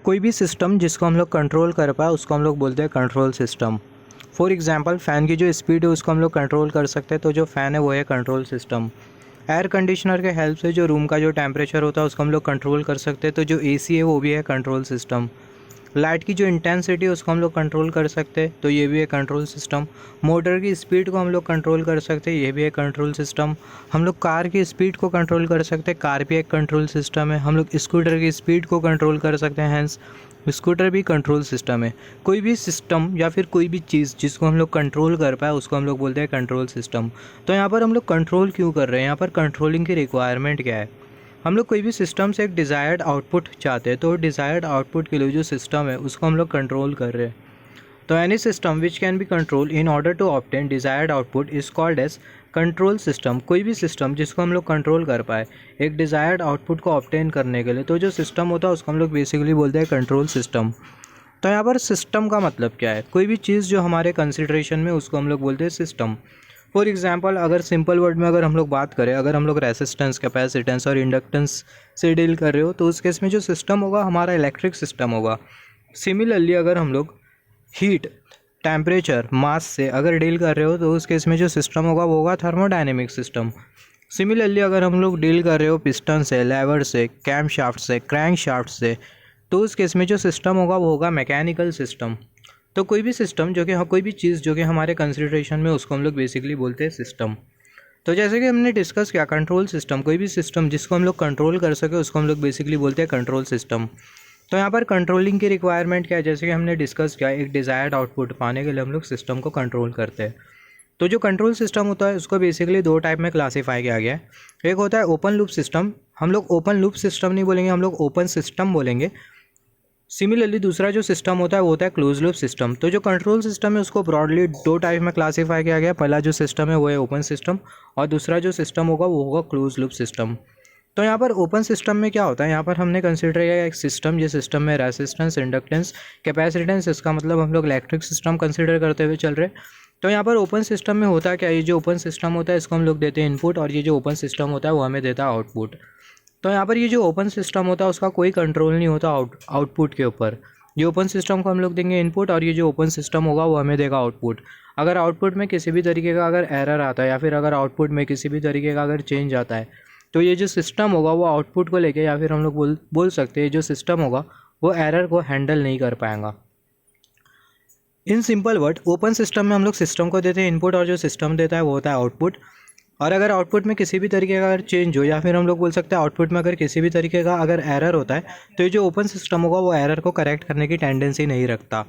कोई भी सिस्टम जिसको हम लोग कंट्रोल कर पाए उसको हम लोग बोलते हैं control system. For example fan की जो स्पीड है उसको हम लोग कंट्रोल कर सकते हैं, तो जो फ़ैन है वो है कंट्रोल सिस्टम। एयर कंडीशनर के हेल्प से जो रूम का जो टेम्परेचर होता है उसको हम लोग कंट्रोल कर सकते हैं, तो जो एसी है वो भी है कंट्रोल सिस्टम। लाइट की जो इंटेंसिटी है उसको हम लोग कंट्रोल कर सकते हैं, तो ये भी है कंट्रोल सिस्टम। मोटर की स्पीड को हम लोग कंट्रोल कर सकते हैं, ये भी है कंट्रोल सिस्टम। हम लोग कार की स्पीड को कंट्रोल कर सकते हैं, कार भी एक कंट्रोल सिस्टम है। हम लोग स्कूटर की स्पीड को कंट्रोल कर सकते हैं, हैंस स्कूटर भी कंट्रोल सिस्टम है। कोई भी सिस्टम या फिर कोई भी चीज़ जिसको हम लोग कंट्रोल कर पाए उसको हम लोग बोलते हैं कंट्रोल सिस्टम। तो यहाँ पर हम लोग कंट्रोल क्यों कर रहे हैं, यहाँ पर कंट्रोलिंग की रिक्वायरमेंट क्या है। हम लोग कोई भी सिस्टम से एक डिज़ायर्ड आउटपुट चाहते हैं, तो डिज़ायर्ड आउटपुट के लिए जो सिस्टम है उसको हम लोग कंट्रोल कर रहे हैं। तो any system which can be control in order to obtain desired output is called as control system. कोई भी सिस्टम जिसको हम लोग कंट्रोल कर पाए एक डिज़ायर्ड आउटपुट को ऑब्टेन करने के लिए, तो जो सिस्टम होता है उसको हम लोग बेसिकली बोलते हैं कंट्रोल सिस्टम। तो यहाँ पर सिस्टम का मतलब क्या है, कोई भी चीज़ जो हमारे कंसिडरेशन में उसको हम लोग बोलते हैं सिस्टम। फॉर एग्जांपल अगर सिंपल वर्ड में अगर हम लोग बात करें, अगर हम लोग रेसिस्टेंस, कैपेसिटेंस और इंडक्टेंस से डील कर रहे हो तो उस केस में जो सिस्टम होगा हमारा इलेक्ट्रिक सिस्टम होगा। सिमिलरली अगर हम लोग हीट, टेम्परेचर, मास से अगर डील कर रहे हो तो उस केस में जो सिस्टम होगा वो होगा थर्मोडायनेमिक सिस्टम। सिमिलरली अगर हम लोग डील कर रहे हो पिस्टन से, लेवर से, कैम शाफ्ट से, क्रैंक शाफ्ट से, तो उस केस में जो सिस्टम होगा वो होगा मैकेनिकल सिस्टम। तो कोई भी सिस्टम जो कि कोई भी चीज़ जो कि हमारे कंसिडरेशन में उसको हम लोग बेसिकली बोलते हैं सिस्टम। तो जैसे कि हमने डिस्कस किया कंट्रोल सिस्टम, कोई भी सिस्टम जिसको हम लोग कंट्रोल कर सके उसको हम लोग बेसिकली बोलते हैं कंट्रोल सिस्टम। तो यहाँ पर कंट्रोलिंग की रिक्वायरमेंट क्या है, जैसे कि हमने डिस्कस किया एक डिज़ायर्ड आउटपुट पाने के लिए हम लोग सिस्टम को कंट्रोल करते हैं। तो जो कंट्रोल सिस्टम होता है उसको बेसिकली दो टाइप में क्लासीफाई किया गया है। एक होता है ओपन लूप सिस्टम, हम लोग ओपन लूप सिस्टम नहीं बोलेंगे, हम लोग ओपन सिस्टम बोलेंगे। सिमिलरली दूसरा जो सिस्टम होता है वो होता है क्लोज लूप सिस्टम। तो जो कंट्रोल सिस्टम है उसको ब्रॉडली दो टाइप में क्लासीफाई किया गया। पहला जो सिस्टम है वो है ओपन सिस्टम और दूसरा जो सिस्टम होगा वो होगा क्लोज लूप सिस्टम। तो यहाँ पर ओपन सिस्टम में क्या होता है, यहाँ पर हमने कंसिडर किया एक सिस्टम, ये सिस्टम में रेसिस्टेंस, इंडक्टेंस, कैपेसिटेंस, इसका मतलब हम लोग इलेक्ट्रिक सिस्टम कंसिडर करते हुए चल रहे हैं। तो यहाँ पर ओपन सिस्टम में होता है क्या, ये जो ओपन सिस्टम होता है इसको हम लोग देते हैं इनपुट और ये जो ओपन सिस्टम होता है वो हमें देता है आउटपुट। तो यहाँ पर ये जो ओपन सिस्टम होता है उसका कोई कंट्रोल नहीं होता आउटपुट के ऊपर। ये ओपन सिस्टम को हम लोग देंगे इनपुट और ये जो ओपन सिस्टम होगा वो हमें देगा आउटपुट। अगर आउटपुट में किसी भी तरीके का अगर एरर आता है या फिर अगर आउटपुट में किसी भी तरीके का अगर चेंज आता है तो ये जो सिस्टम होगा वो आउटपुट को लेके या फिर हम लोग बोल सकते हैं जो सिस्टम होगा वो एरर को हैंडल नहीं कर पाएगा। In simple word open system में हम लोग सिस्टम को देते हैं इनपुट और जो सिस्टम देता है वो होता है आउटपुट। और अगर आउटपुट में किसी भी तरीके का अगर चेंज हो या फिर हम लोग बोल सकते हैं आउटपुट में अगर किसी भी तरीके का अगर एरर होता है तो ये जो ओपन सिस्टम होगा वो एरर को करेक्ट करने की टेंडेंसी नहीं रखता।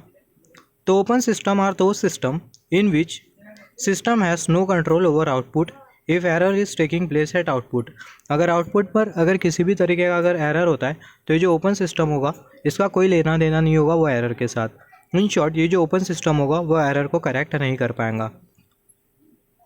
तो open system are those system in which system has no control over output if error is taking place at output. अगर आउटपुट पर अगर किसी भी तरीके का अगर एरर होता है तो ये जो ओपन सिस्टम होगा इसका कोई लेना देना नहीं होगा वो एरर के साथ। इन शॉर्ट ये जो ओपन सिस्टम होगा वो एरर को करेक्ट नहीं कर पाएगा।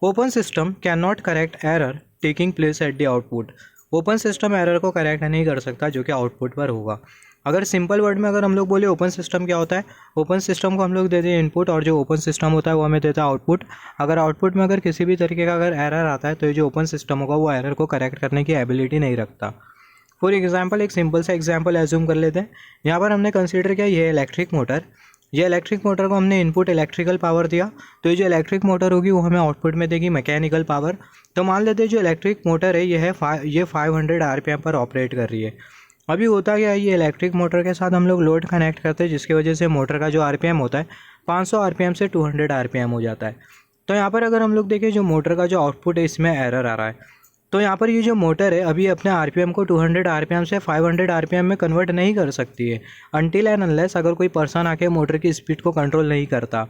Open system can not correct error taking place at the output. Open system error को करेक्ट नहीं कर सकता जो कि आउटपुट पर होगा। अगर सिंपल वर्ड में अगर हम लोग बोले ओपन सिस्टम क्या होता है, ओपन सिस्टम को हम लोग देते हैं इनपुट और जो ओपन सिस्टम होता है वो हमें देता है आउटपुट। अगर आउटपुट में अगर किसी भी तरीके का अगर एरर आता है तो ये जो ओपन सिस्टम होगा वो एरर को करेक्ट करने की एबिलिटी नहीं रखता। फॉर एग्जाम्पल एक सिंपल सा एग्जाम्पल एज्यूम कर लेते हैं। यहाँ पर हमने कंसिडर किया ये इलेक्ट्रिक मोटर, ये इलेक्ट्रिक मोटर को हमने इनपुट इलेक्ट्रिकल पावर दिया, तो ये जो इलेक्ट्रिक मोटर होगी वो हमें आउटपुट में देगी मैकेनिकल पावर। तो मान लेते हैं जो इलेक्ट्रिक मोटर है ये 500 आरपीएम पर ऑपरेट कर रही है। अभी होता क्या है, ये इलेक्ट्रिक मोटर के साथ हम लोग लोड कनेक्ट करते हैं जिसकी वजह से मोटर का जो आरपीएम होता है 500 आरपीएम से 200 आरपीएम हो जाता है। तो यहाँ पर अगर हम लोग देखें जो मोटर का जो आउटपुट है इसमें एरर आ रहा है, तो यहाँ पर ये जो मोटर है अभी अपने आरपीएम को 200 आरपीएम से 500 आरपीएम में कन्वर्ट नहीं कर सकती है अनटिल एंड अनलेस अगर कोई पर्सन आके मोटर की स्पीड को कंट्रोल नहीं करता।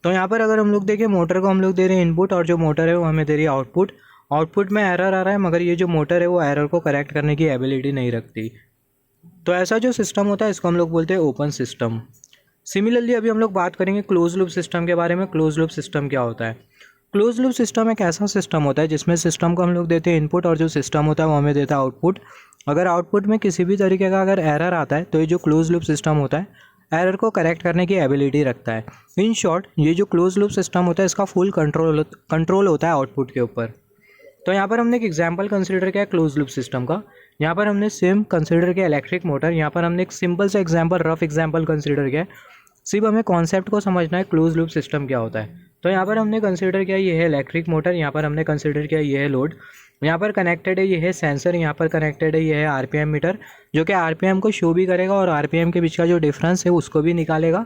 तो यहाँ पर अगर हम लोग देखें मोटर को हम लोग दे रहे हैं इनपुट और जो मोटर है वो हमें दे रही है आउटपुट। आउटपुट में एरर आ रहा है मगर ये जो मोटर है वो एरर को करेक्ट करने की एबिलिटी नहीं रखती। तो ऐसा जो सिस्टम होता है इसको हम लोग बोलते हैं ओपन सिस्टम। सिमिलरली अभी हम लोग बात करेंगे क्लोज लूप सिस्टम के बारे में। क्लोज लूप सिस्टम क्या होता है, क्लोज लूप सिस्टम एक ऐसा सिस्टम होता है जिसमें सिस्टम को हम लोग देते हैं इनपुट और जो सिस्टम होता है वो हमें देता है आउटपुट। अगर आउटपुट में किसी भी तरीके का अगर एरर आता है तो ये जो क्लोज लूप सिस्टम होता है एरर को करेक्ट करने की एबिलिटी रखता है। इन शॉर्ट ये जो क्लोज लूप सिस्टम होता है इसका फुल कंट्रोल होता है आउटपुट के ऊपर। तो यहाँ पर हमने एक एग्जाम्पल कंसिडर किया क्लोज लूप सिस्टम का। यहाँ पर हमने सेम कंसिडर किया इलेक्ट्रिक मोटर, यहाँ पर हमने एक सिंपल सा एग्जांपल, रफ एग्जांपल कंसिडर किया। सिर्फ हमें कॉन्सेप्ट को समझना है क्लोज लूप सिस्टम क्या होता है। तो यहाँ पर हमने कंसिडर किया ये है इलेक्ट्रिक मोटर, यहाँ पर हमने कंसिडर किया ये है लोड, यहाँ पर कनेक्टेड है ये है सेंसर, यहाँ पर कनेक्टेड है ये है आरपीएम मीटर, जो कि आरपीएम को शो भी करेगा और आरपीएम के बीच का जो डिफरेंस है उसको भी निकालेगा,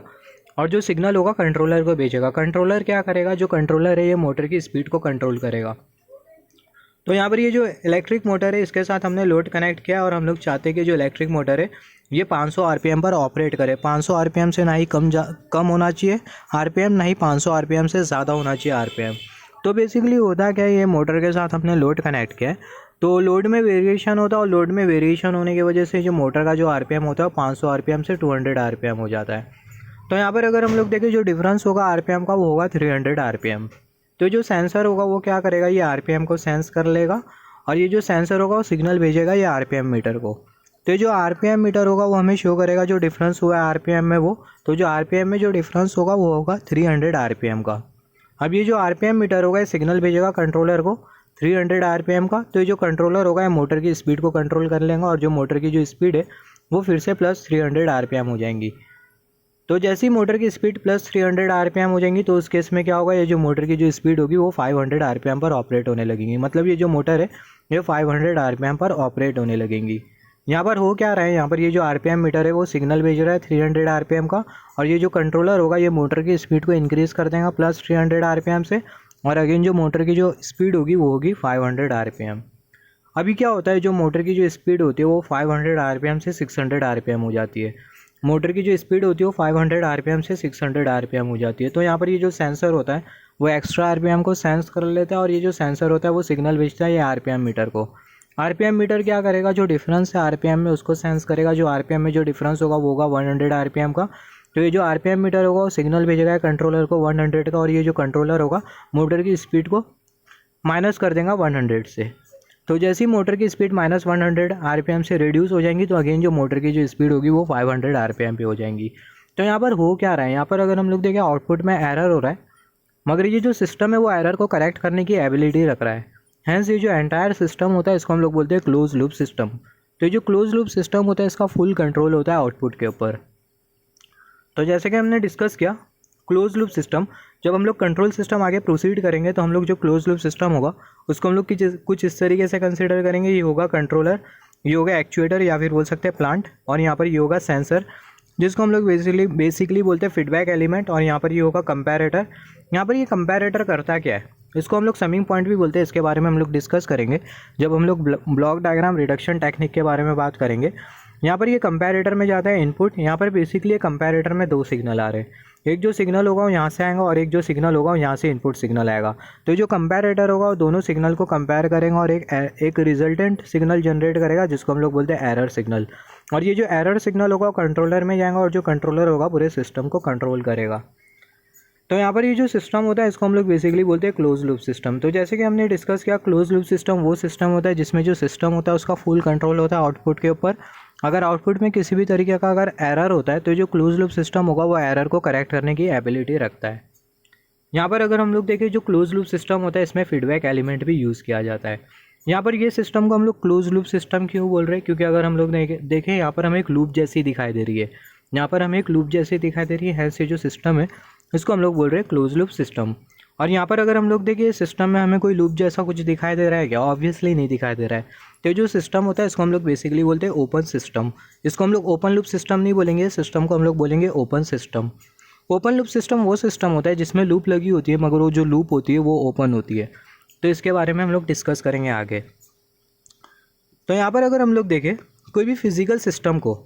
और जो सिग्नल होगा कंट्रोलर को भेजेगा। कंट्रोलर क्या करेगा, जो कंट्रोलर है ये मोटर की स्पीड को कंट्रोल करेगा। तो यहाँ पर ये जो इलेक्ट्रिक मोटर है इसके साथ हमने लोड कनेक्ट किया और हम लोग चाहते हैं कि जो इलेक्ट्रिक मोटर है ये 500 आरपीएम पर ऑपरेट करे। 500 आरपीएम से ना ही कम होना चाहिए आरपीएम, ना ही 500 आरपीएम से ज़्यादा होना चाहिए आरपीएम। तो बेसिकली होता क्या है, ये मोटर के साथ हमने लोड कनेक्ट किया है, तो लोड में वेरिएशन होता है और लोड में वेरिएशन होने की वजह से जो मोटर का जो आरपीएम होता है 500 आरपीएम से 200 आरपीएम हो जाता है। तो यहाँ पर अगर हम लोग देखें जो डिफरेंस होगा आरपीएम का वो होगा 300 आरपीएम। तो जो सेंसर होगा वो क्या करेगा, ये आरपीएम को सेंस कर लेगा और ये जो सेंसर होगा वो सिग्नल भेजेगा ये आरपीएम मीटर को। तो ये जो आरपीएम मीटर होगा वो हमें शो करेगा जो डिफरेंस हुआ है आरपीएम में वो। तो जो आरपीएम में जो डिफरेंस होगा वो होगा 300 आरपीएम का। अब ये जो आरपीएम मीटर होगा ये सिग्नल भेजेगा कंट्रोलर को 300 आरपीएम का। तो ये जो कंट्रोलर होगा ये मोटर की स्पीड को कंट्रोल कर लेगा और जो मोटर की जो स्पीड है वो फिर से प्लस 300 आरपीएम हो जाएंगी। तो जैसे ही मोटर की स्पीड प्लस 300 आरपीएम हो जाएंगी तो उस केस में क्या होगा, ये जो मोटर की जो स्पीड होगी वो 500 आरपीएम पर ऑपरेट होने लगेंगी। मतलब ये जो मोटर है ये 500 आरपीएम पर ऑपरेट होने लगेंगी। यहाँ पर हो क्या रहा है, यहाँ पर ये जो आरपीएम मीटर है वो सिग्नल भेज रहा है 300 आरपीएम का, और ये जो कंट्रोलर होगा ये मोटर की स्पीड को इंक्रीज़ कर देगा प्लस 300 आरपीएम से, और अगेन जो मोटर की जो स्पीड होगी वो होगी 500 आरपीएम। अभी क्या होता है, जो मोटर की जो स्पीड होती है वो 500 आरपीएम से 600 आरपीएम हो जाती है। मोटर की जो स्पीड होती है वो 500 आरपीएम से 600 आरपीएम हो जाती है। तो यहाँ पर ये जो सेंसर होता है वो एक्स्ट्रा आरपीएम को सेंस कर लेता है और ये जो सेंसर होता है वो सिग्नल भेजता है ये आरपीएम मीटर को। आरपीएम मीटर क्या करेगा, जो डिफरेंस है आरपीएम में उसको सेंस करेगा। जो आरपीएम में जो डिफरेंस होगा वो होगा 100 आरपीएम का। तो ये जो आरपीएम मीटर होगा वो सिग्नल भेजेगा कंट्रोलर को 100 का, और ये जो कंट्रोलर होगा मोटर की स्पीड को माइनस कर देगा 100 से। तो जैसे ही मोटर की स्पीड -100 आरपीएम से रिड्यूस हो जाएंगी तो अगेन जो मोटर की जो स्पीड होगी वो 500 आरपीएम पे हो जाएंगी। तो यहाँ पर हो क्या रहा है, यहाँ पर अगर हम लोग देखें आउटपुट में एरर हो रहा है, मगर ये जो सिस्टम है वो एरर को करेक्ट करने की एबिलिटी रख रहा है। हैंस ये जो एंटायर सिस्टम होता है इसको हम लोग बोलते हैं क्लोज लूप सिस्टम। तो ये जो क्लोज लूप सिस्टम होता है इसका फुल कंट्रोल होता है आउटपुट के ऊपर। तो जैसे कि हमने डिस्कस किया क्लोज लूप सिस्टम, जब हम लोग कंट्रोल सिस्टम आगे प्रोसीड करेंगे तो हम लोग जो क्लोज लूप सिस्टम होगा उसको हम लोग कुछ इस तरीके से कंसिडर करेंगे। ये होगा कंट्रोलर, ये होगा एक्चुएटर या फिर बोल सकते हैं प्लांट, और यहाँ पर ये होगा सेंसर जिसको हम लोग बेसिकली बोलते हैं फीडबैक एलिमेंट, और यहाँ पर ये होगा कंपैरेटर। यहाँ पर ये कंपैरेटर करता क्या है, इसको हम लोग समिंग पॉइंट भी बोलते हैं। इसके बारे में हम लोग डिस्कस करेंगे जब हम लोग ब्लॉक डायग्राम रिडक्शन टेक्निक के बारे में बात करेंगे। यहाँ पर ये कंपैरेटर में जाता है इनपुट। यहाँ पर बेसिकली कंपैरेटर में दो सिग्नल आ रहे हैं, एक जो सिग्नल होगा वो यहाँ से आएगा और एक जो सिग्नल होगा वो यहाँ से इनपुट सिग्नल आएगा। तो जो कंपैरेटर होगा वो दोनों सिग्नल को कंपेयर करेगा और एक रिजल्टेंट सिग्नल जनरेट करेगा जिसको हम लोग बोलते हैं एरर सिग्नल। और ये जो एरर सिग्नल होगा वो कंट्रोलर में जाएगा और जो कंट्रोलर होगा पूरे सिस्टम को कंट्रोल करेगा। तो यहाँ पर ये जो सिस्टम होता है इसको हम लोग बेसिकली बोलते हैं क्लोज लूप सिस्टम। तो जैसे कि हमने डिस्कस किया क्लोज लूप सिस्टम वो सिस्टम होता है जिसमें जो सिस्टम होता है उसका फुल कंट्रोल होता है आउटपुट के ऊपर। अगर आउटपुट में किसी भी तरीके का अगर एरर होता है तो जो क्लोज लूप सिस्टम होगा वो एरर को करेक्ट करने की एबिलिटी रखता है। यहाँ पर अगर हम लोग देखें जो क्लोज लूप सिस्टम होता है इसमें फीडबैक एलिमेंट भी यूज़ किया जाता है। यहाँ पर ये सिस्टम को हम लोग क्लोज लूप सिस्टम क्यों बोल रहे हैं, क्योंकि अगर हम लोग देखें यहाँ पर हमें एक लूप जैसी दिखाई दे रही है, यहाँ पर हमें एक लूप जैसी दिखाई दे रही है। हैंस ये जो सिस्टम है इसको हम लोग बोल रहे हैं क्लोज लूप सिस्टम। और यहाँ पर अगर हम लोग देखिए सिस्टम में हमें कोई लूप जैसा कुछ दिखाई दे रहा है क्या, ऑब्वियसली नहीं दिखाई दे रहा है। तो जो सिस्टम होता है इसको हम लोग बेसिकली बोलते हैं ओपन सिस्टम। इसको हम लोग ओपन लूप सिस्टम नहीं बोलेंगे, सिस्टम को हम लोग बोलेंगे open system. Open loop system वो सिस्टम होता है जिसमें लूप लगी होती है मगर वो जो लूप होती है वो ओपन होती है। तो इसके बारे में हम लोग डिस्कस करेंगे आगे। तो यहाँ पर अगर हम लोग देखें कोई भी फिजिकल सिस्टम को,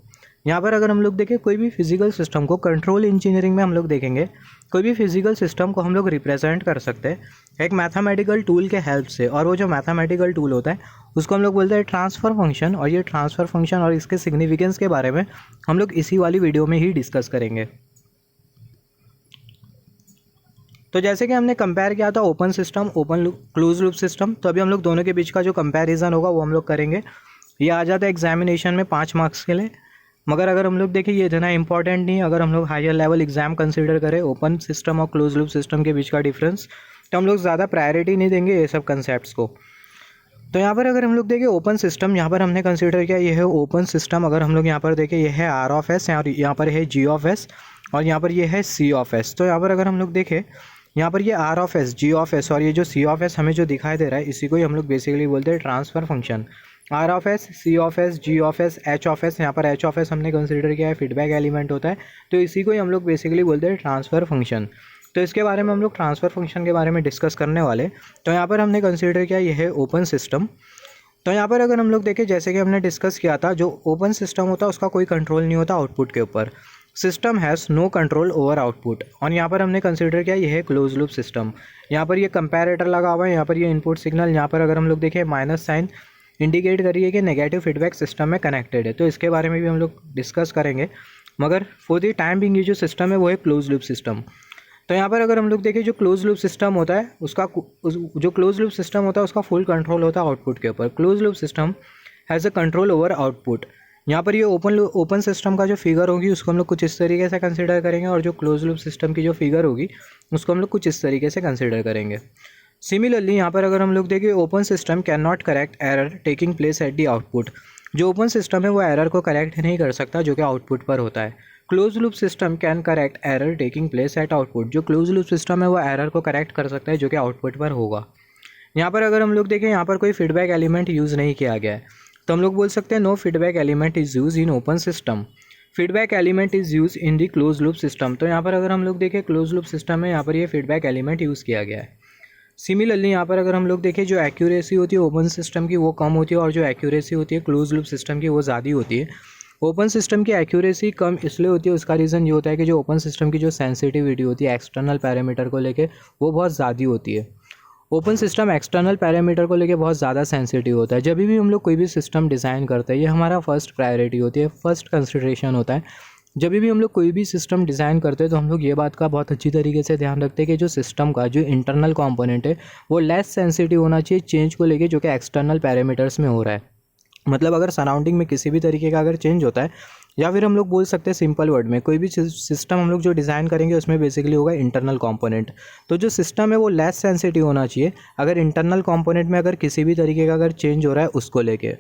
यहाँ पर अगर हम लोग देखें कोई भी फिजिकल सिस्टम को कंट्रोल इंजीनियरिंग में हम लोग देखेंगे कोई भी फिजिकल सिस्टम को हम लोग रिप्रेजेंट कर सकते हैं एक मैथमेटिकल टूल के हेल्प से। और वो जो मैथमेटिकल टूल होता है उसको हम लोग बोलते हैं ट्रांसफ़र फंक्शन। और ये ट्रांसफ़र फंक्शन और इसके सिग्निफिकेंस के बारे में हम लोग इसी वाली वीडियो में ही डिस्कस करेंगे। तो जैसे कि हमने कंपेयर किया था open system open close loop system, तो अभी हम लोग दोनों के बीच का जो कंपैरिजन होगा वो हम लोग करेंगे। ये आ जाता है एग्जामिनेशन में 5 मार्क्स के लिए, मगर अगर हम लोग देखें ये इतना इंपॉर्टेंट नहीं है। अगर हम लोग हायर लेवल एग्जाम कंसीडर करें ओपन सिस्टम और क्लोज लूप सिस्टम के बीच का डिफरेंस, तो हम लोग ज़्यादा प्रायोरिटी नहीं देंगे ये सब कंसेप्ट्स को। तो यहाँ पर अगर हम लोग देखें ओपन सिस्टम, यहाँ पर हमने कंसिडर किया ये है ओपन सिस्टम। अगर हम लोग यहाँ पर देखें ये है आर ऑफ एस और यहाँ पर है जी ऑफ एस और यहाँ पर ये है सी ऑफ एस। तो यहाँ पर अगर हम लोग देखें यहाँ पर ये R of S, G of S और ये जो सी ऑफ एस हमें जो दिखाई दे रहा है इसी को ही हम लोग बेसिकली बोलते हैं transfer function. R of S, C of S, G of S, H of S, यहाँ पर एच ऑफ एस हमने कंसिडर किया है फीडबैक एलिमेंट होता है, तो इसी को ही हम लोग बेसिकली बोलते हैं ट्रांसफ़र फंक्शन। तो इसके बारे में हम लोग ट्रांसफ़र फंक्शन के बारे में डिस्कस करने वाले। तो यहाँ पर हमने कंसिडर किया ये है ओपन सिस्टम। तो यहाँ पर अगर हम लोग देखें जैसे कि हमने डिस्कस किया था, जो ओपन सिस्टम होता है उसका कोई कंट्रोल नहीं होता आउटपुट के ऊपर। System has no control over output. और यहाँ पर हमने कंसिडर किया ये है क्लोज लूप सिस्टम। यहाँ पर ये कंपैरेटर लगा हुआ है, यहाँ पर ये इनपुट सिग्नल, यहाँ पर अगर हम लोग देखें माइनस साइन इंडिकेट करिए कि नेगेटिव फीडबैक सिस्टम में कनेक्टेड है। तो इसके बारे में भी हम लोग डिस्कस करेंगे, मगर फॉर द टाइम बिंग ये जो सिस्टम है वो है क्लोज लूप सिस्टम। तो यहाँ पर अगर हम लोग देखें जो क्लोज लूप सिस्टम होता है उसका जो क्लोज लूप सिस्टम होता है उसका फुल कंट्रोल होता है आउटपुट के ऊपर। Close loop system has a control over output. यहाँ पर ये ओपन सिस्टम का जो फिगर होगी उसको हम लोग कुछ इस तरीके से कंसिडर करेंगे और जो क्लोज लूप सिस्टम की जो फिगर होगी उसको हम लोग कुछ इस तरीके से कंसिडर करेंगे। सिमिलरली यहाँ पर अगर हम लोग देखें open system can not correct error taking place at the output. जो ओपन सिस्टम है वो एरर को करेक्ट नहीं कर सकता जो कि आउटपुट पर होता है। Close loop system can correct error taking place at output. जो क्लोज लूप सिस्टम है वो एरर को करेक्ट कर सकता है जो कि आउटपुट पर होगा। यहाँ पर अगर हम लोग देखें यहाँ पर कोई फीडबैक एलिमेंट यूज़ नहीं किया गया है, तो हम लोग बोल सकते हैं no feedback element is use in open system. Feedback element is use in the close loop system. तो यहाँ पर अगर हम लोग देखें क्लोज लूप सिस्टम है, यहाँ पर ये फीडबैक एलिमेंट यूज़ किया गया है। सिमिलरली यहाँ पर अगर हम लोग देखें जो एक्यूरेसी होती है ओपन सिस्टम की वो कम होती है और जो एक्यूरेसी होती है क्लोज लूप सिस्टम की वो ज़्यादा होती है। ओपन सिस्टम की एक्यूरेसी कम इसलिए होती है, उसका रीज़न ये होता है कि जो ओपन सिस्टम की जो सेंसिटिविटी होती है एक्सटर्नल पैरामीटर को लेके वो बहुत ज़्यादा होती है। ओपन सिस्टम एक्सटर्नल पैरामीटर को लेके बहुत ज़्यादा सेंसिटिव होता है। जब भी हम लोग कोई भी सिस्टम डिज़ाइन करते हैं ये हमारा फर्स्ट प्रायोरिटी होती है, फर्स्ट कंसिडरेशन होता है। जब भी हम लोग कोई भी सिस्टम डिज़ाइन करते हैं तो हम लोग ये बात का बहुत अच्छी तरीके से ध्यान रखते हैं कि जो सिस्टम का जो इंटरनल कंपोनेंट है वो लेस सेंसिटिव होना चाहिए चेंज को लेके जो कि एक्सटर्नल पैरामीटर्स में हो रहा है। मतलब अगर सराउंडिंग में किसी भी तरीके का अगर चेंज होता है, या फिर हम लोग बोल सकते हैं सिंपल वर्ड में कोई भी सिस्टम हम लोग जो डिज़ाइन करेंगे उसमें बेसिकली होगा इंटरनल कंपोनेंट। तो जो सिस्टम है वो लेस सेंसिटिव होना चाहिए अगर इंटरनल कंपोनेंट में अगर किसी भी तरीके का अगर चेंज हो रहा है उसको लेके,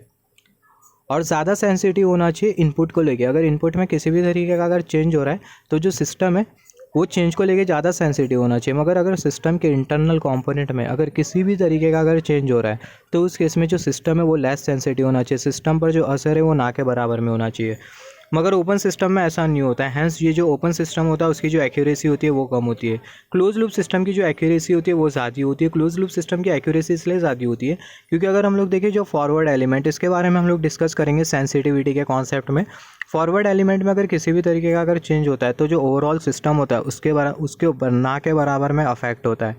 और ज़्यादा सेंसिटिव होना चाहिए इनपुट को लेके। अगर इनपुट में किसी भी तरीके का अगर चेंज हो रहा है तो जो सिस्टम है वो चेंज को लेके ज़्यादा सेंसिटिव होना चाहिए। मगर अगर सिस्टम के इंटरनल कंपोनेंट में अगर किसी भी तरीके का अगर चेंज हो रहा है तो उस केस में जो सिस्टम है वो लेस सेंसिटिव होना चाहिए। सिस्टम पर जो असर है वो ना के बराबर में होना चाहिए। मगर ओपन सिस्टम में ऐसा नहीं होता है, हैंस ये जो ओपन सिस्टम होता है उसकी जो एक्यूरेसी होती है वो कम होती है। क्लोज लूप सिस्टम की जो एक्यूरेसी होती है वो ज़्यादा होती है। क्लोज लूप सिस्टम की एक्यूरेसी इसलिए ज़्यादा होती है क्योंकि अगर हम लोग देखें जो फॉरवर्ड एलिमेंट, इसके बारे में हम लोग डिस्कस करेंगे सेंसिटिविटी के कॉन्सेप्ट में। फॉरवर्ड एलिमेंट में अगर किसी भी तरीके का अगर चेंज होता है तो जो ओवरऑल सिस्टम होता है उसके ऊपर ना के बराबर में अफेक्ट होता है।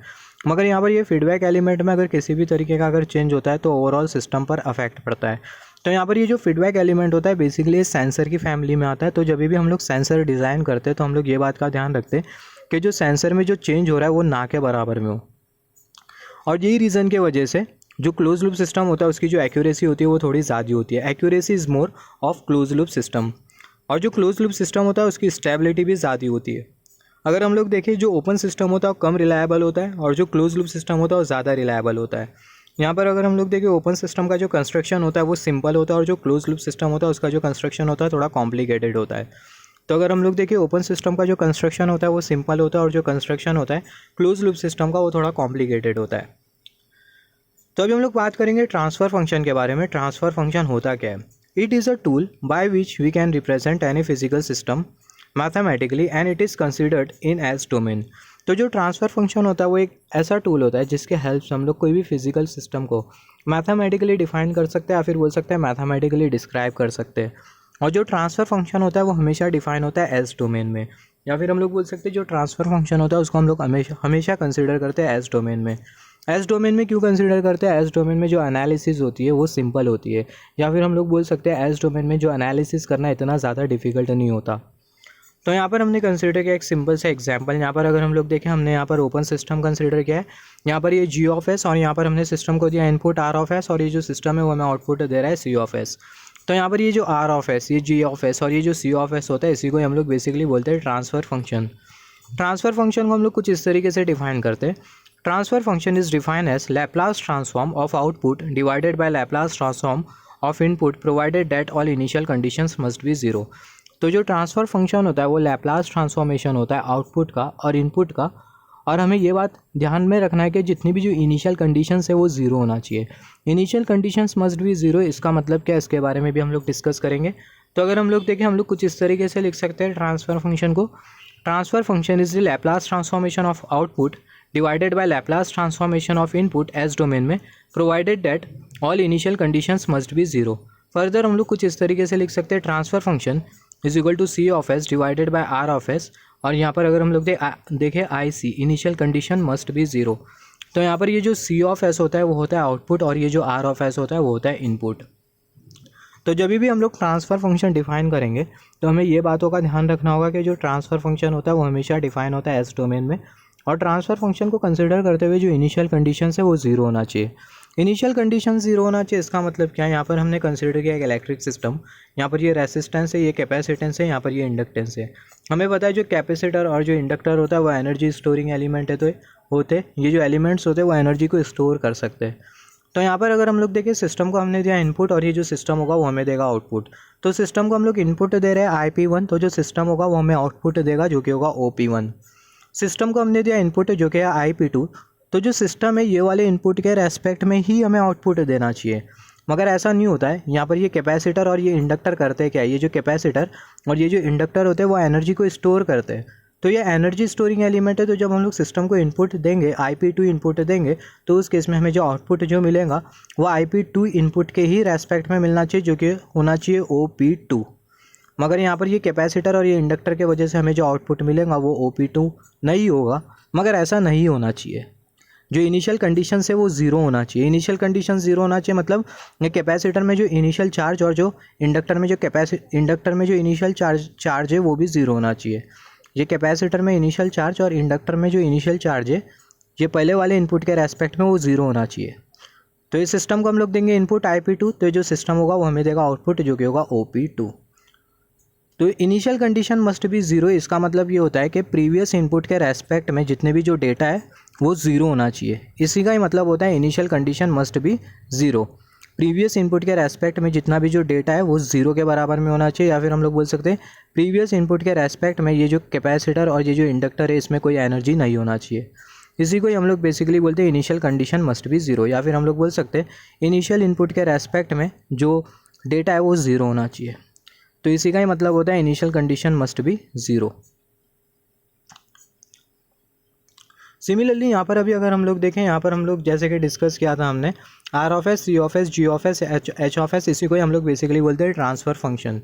मगर यहाँ पर ये फीडबैक एलिमेंट में अगर किसी भी तरीके का अगर चेंज होता है तो ओवरऑल सिस्टम पर अफेक्ट पड़ता है। तो यहाँ पर ये जो फीडबैक एलिमेंट होता है बेसिकली सेंसर की फैमिली में आता है। तो जब भी हम लोग सेंसर डिज़ाइन करते हैं तो हम लोग ये बात का ध्यान रखते हैं कि जो सेंसर में जो चेंज हो रहा है वो ना के बराबर में हो। और यही रीज़न की वजह से जो क्लोज लूप सिस्टम होता है उसकी जो एक्यूरेसी होती है वो थोड़ी ज़्यादा होती है। Accuracy is more of close loop system. और जो क्लोज लूप सिस्टम होता है उसकी स्टेबिलिटी भी ज़्यादा होती है। अगर हम लोग देखें जो ओपन सिस्टम होता है वो कम रिलायबल होता है और जो क्लोज लूप सिस्टम होता है वो ज़्यादा रिलायबल होता है। यहाँ पर अगर हम लोग देखें ओपन सिस्टम का जो कंस्ट्रक्शन होता है वो सिंपल होता है और जो क्लोज लूप सिस्टम होता है उसका जो कंस्ट्रक्शन होता है थोड़ा कॉम्प्लिकेटेड होता है। तो अगर हम लोग देखें ओपन सिस्टम का जो कंस्ट्रक्शन होता है वो सिंपल होता है और जो कंस्ट्रक्शन होता है क्लोज लूप सिस्टम का वो थोड़ा कॉम्प्लिकेटेड होता है। तो अभी हम लोग बात करेंगे ट्रांसफ़र फंक्शन के बारे में। ट्रांसफ़र फंक्शन होता क्या है? It is a tool by which we can represent any physical system mathematically and it is considered in S domain. तो जो ट्रांसफ़र फंक्शन होता है वो एक ऐसा टूल होता है जिसके हेल्प से हम लोग कोई भी फिजिकल सिस्टम को मैथमेटिकली डिफाइन कर सकते हैं या फिर बोल सकते हैं मैथमेटिकली डिस्क्राइब कर सकते हैं। और जो ट्रांसफ़र फंक्शन होता है वो हमेशा डिफाइन होता है एज डोमेन में, या फिर हम लोग बोल सकते हैं जो ट्रांसफ़र फंक्शन होता है उसको हम लोग हमेशा कंसिडर करते हैं एज डोमेन में। एज डोमेन में क्यों कंसिडर करते हैं? एज डोमेन में जो एनालिसिस होती है वो सिंपल होती है, या फिर हम लोग बोल सकते हैं एज डोमेन में जो एनालिसिस करना इतना ज़्यादा डिफिकल्ट नहीं होता। तो यहाँ पर हमने कंसिडर किया एक सिंपल से एग्जांपल। यहाँ पर अगर हम लोग देखें हमने यहाँ पर ओपन सिस्टम कंसिडर किया है। यहाँ पर ये जी ऑफ एस और यहाँ पर हमने सिस्टम को दिया इनपुट आर ऑफ एस और ये जो सिस्टम है वो हमें आउटपुट दे रहा है सी ऑफ एस। तो यहाँ पर ये जो आर ऑफ एस, ये जी ऑफ एस और ये जो सी ऑफ एस होता है इसी को हम लोग बेसिकली बोलते हैं ट्रांसफ़र फंक्शन। ट्रांसफ़र फंक्शन को हम लोग कुछ इस तरीके से डिफाइन करते हैं। Transfer function is defined as Laplace transform of output divided by Laplace transform of input provided that all initial conditions must be zero. तो जो ट्रांसफ़र फंक्शन होता है वो लैप्लास ट्रांसफॉर्मेशन होता है आउटपुट का और इनपुट का, और हमें ये बात ध्यान में रखना है कि जितनी भी जो इनिशियल कंडीशंस है वो ज़ीरो होना चाहिए। Initial conditions must be zero, इसका मतलब क्या है इसके बारे में भी हम लोग डिस्कस करेंगे। तो अगर हम लोग देखें, हम लोग कुछ इस तरीके से लिख सकते हैं ट्रांसफ़र फंक्शन को। Transfer function is the Laplace transformation of output divided by Laplace transformation of input as domain में provided that all initial conditions must be zero. Further हम लोग कुछ इस तरीके से लिख सकते हैं transfer function is equal to C of S divided by R of S, और यहाँ पर अगर हम लोग देखें I C initial condition must be zero. तो यहाँ पर ये जो सी ऑफ एस होता है वो होता है आउटपुट और ये जो आर ऑफ एस होता है वो होता है इनपुट। तो जब भी हम लोग ट्रांसफ़र फंक्शन डिफाइन करेंगे तो हमें ये बातों का ध्यान रखना होगा कि जो ट्रांसफ़र फंक्शन होता है वो हमेशा डिफाइन होता है एस डोमेन में, और ट्रांसफ़र फंक्शन को कंसिडर करते हुए जो इनिशियल कंडीशन है वो ज़ीरो होना चाहिए। इनिशियल कंडीशन ज़ीरो होना चाहिए, इसका मतलब क्या है, यहाँ पर हमने कंसिडर किया एक इलेक्ट्रिक सिस्टम, यहाँ पर ये रेसिस्टेंस है, ये कैपेसिटेंस है, यहाँ पर ये इंडक्टेंस है। हमें पता है जो कैपेसिटर और जो इंडक्टर होता है वो एनर्जी स्टोरिंग एलिमेंट है, तो ये जो एलिमेंट्स होते हैं वो एनर्जी को स्टोर कर सकते हैं। तो यहाँ पर अगर हम लोग देखें सिस्टम को हमने दिया इनपुट और ये जो सिस्टम होगा वो हमें देगा आउटपुट। तो सिस्टम को हम लोग इनपुट दे रहे हैं IP1, तो जो सिस्टम होगा वो हमें आउटपुट देगा जो कि होगा OP1। सिस्टम को हमने दिया इनपुट जो कि है IP2, तो जो सिस्टम है ये वाले इनपुट के रेस्पेक्ट में ही हमें आउटपुट देना चाहिए, मगर ऐसा नहीं होता है। यहाँ पर ये कैपेसिटर और ये इंडक्टर करते हैं क्या, ये जो कैपेसिटर और ये जो इंडक्टर होते हैं वो एनर्जी को स्टोर करते हैं, तो ये एनर्जी स्टोरिंग एलिमेंट है। तो जब हम लोग सिस्टम को इनपुट देंगे IP2 इनपुट देंगे तो उस केस में हमें जो आउटपुट जो मिलेगा वो IP2 इनपुट के ही रेस्पेक्ट में मिलना चाहिए जो कि होना चाहिए OP2। मगर यहाँ पर ये कैपेसिटर और ये इंडक्टर के वजह से हमें जो आउटपुट मिलेगा वो OP2 नहीं होगा, मगर ऐसा नहीं होना चाहिए। जो इनिशियल कंडीशन है वो ज़ीरो होना चाहिए। इनिशियल कंडीशन ज़ीरो होना चाहिए मतलब ये कैपेसिटर में जो इनिशियल चार्ज और जो इंडक्टर में जो इनिशियल चार्ज है वो भी ज़ीरो होना चाहिए। ये कैपेसिटर में इनिशियल चार्ज और इंडक्टर में जो इनिशियल चार्ज है ये पहले वाले इनपुट के रेस्पेक्ट में वो ज़ीरो होना चाहिए। तो इस सिस्टम को हम लोग देंगे इनपुट IP2, तो जो सिस्टम होगा वो हमें देगा आउटपुट जो कि होगा OP2। तो initial condition must be zero, इसका मतलब ये होता है कि प्रीवियस इनपुट के रेस्पेक्ट में जितने भी जो डेटा है वो ज़ीरो होना चाहिए। इसी का ही मतलब होता है initial condition must be zero. Previous input के रेस्पेक्ट में जितना भी जो डेटा है वो ज़ीरो के बराबर में होना चाहिए, या फिर हम लोग बोल सकते हैं प्रीवियस इनपुट के रेस्पेक्ट में ये जो कैपेसिटर और ये जो इंडक्टर है इसमें कोई एनर्जी नहीं होना चाहिए। इसी को ही हम लोग बेसिकली बोलते हैं initial condition must be zero, या फिर हम लोग बोल सकते हैं इनिशियल इनपुट के रेस्पेक्ट में जो डेटा है वो ज़ीरो होना चाहिए। तो इसी का ही मतलब होता है initial condition must be zero. Similarly यहाँ पर अभी अगर हम लोग देखें, यहाँ पर हम लोग जैसे कि डिस्कस किया था हमने R of S, C of S, G of S, H of S, इसी को ही हम लोग बेसिकली बोलते हैं ट्रांसफ़र फंक्शन।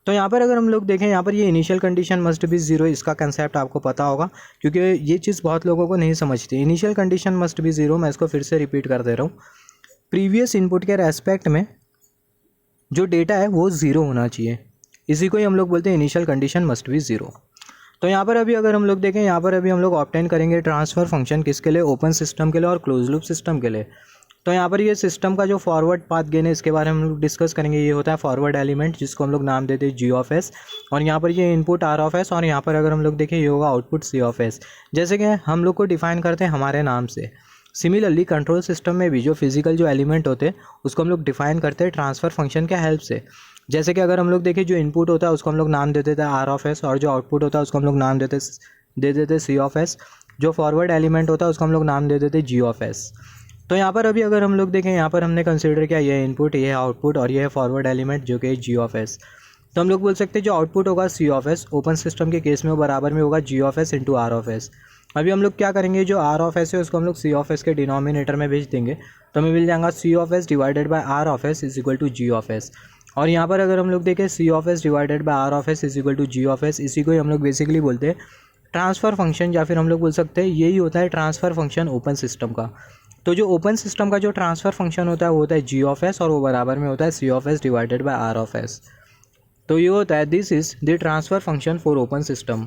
तो यहाँ पर अगर हम लोग देखें, यहाँ पर ये initial condition must be zero, इसका कंसेप्ट आपको पता होगा क्योंकि ये चीज़ बहुत लोगों को नहीं समझती। Initial condition must be zero, मैं इसको फिर से रिपीट कर दे रहा हूँ, प्रीवियस इनपुट के रेस्पेक्ट में जो डेटा है वो ज़ीरो होना चाहिए। इसी को ही हम लोग बोलते हैं initial condition must be zero. तो यहाँ पर अभी अगर हम लोग देखें, यहाँ पर अभी हम लोग ऑब्टेन करेंगे ट्रांसफ़र फंक्शन किसके लिए, ओपन सिस्टम के लिए और क्लोज लूप सिस्टम के लिए। तो यहाँ पर ये सिस्टम का जो फॉरवर्ड पाथ गेन है इसके बारे में हम लोग डिस्कस करेंगे। ये होता है फॉरवर्ड एलिमेंट जिसको हम लोग नाम देते हैं G ऑफ एस, और यहाँ पर ये इनपुट R ऑफ एस, और यहाँ पर अगर हम लोग देखें ये होगा आउटपुट C ऑफ एस, जैसे कि हम लोग को डिफाइन करते हैं हमारे नाम से। सिमिलरली कंट्रोल सिस्टम में भी जो फिजिकल जो एलिमेंट होते हैं उसको हम लोग डिफाइन करते हैं ट्रांसफ़र फंक्शन के हेल्प से। जैसे कि अगर हम लोग देखें जो इनपुट होता है उसको हम लोग नाम दे देते हैं R ऑफ एस, और जो आउटपुट होता है उसको हम लोग नाम दे देते C ऑफ एस। जो फॉरवर्ड एलिमेंट होता है उसको हम लोग नाम दे देते G ऑफ एस। तो यहाँ पर अभी अगर हम लोग देखें, यहाँ पर हमने कंसिडर किया ये इनपुट, ये है आउटपुट और ये है फॉरवर्ड एलिमेंट जो कि G ऑफ एस। तो हम लोग बोल सकते हैं जो आउटपुट होगा C of S, open system के केस में वो बराबर में होगा G of S into R of S. अभी हम लोग क्या करेंगे, जो R ऑफ एस है उसको हम लोग C ऑफ एस के डिनोमिनेटर में भेज देंगे, तो हमें मिल जाएगा C of S divided by R of S is equal to G of S. और यहाँ पर अगर हम लोग देखें C of S divided by R of S is equal to G of S, इसी को ही हम लोग बेसिकली बोलते हैं ट्रांसफ़र फंक्शन, या फिर हम लोग बोल सकते हैं यही होता है ट्रांसफ़र फंक्शन ओपन सिस्टम का। तो जो ओपन सिस्टम का जो ट्रांसफ़र फंक्शन होता है वो होता है G ऑफ एस, और वो बराबर में होता है C of S divided by R of S. तो ये होता है this is the transfer function for open system.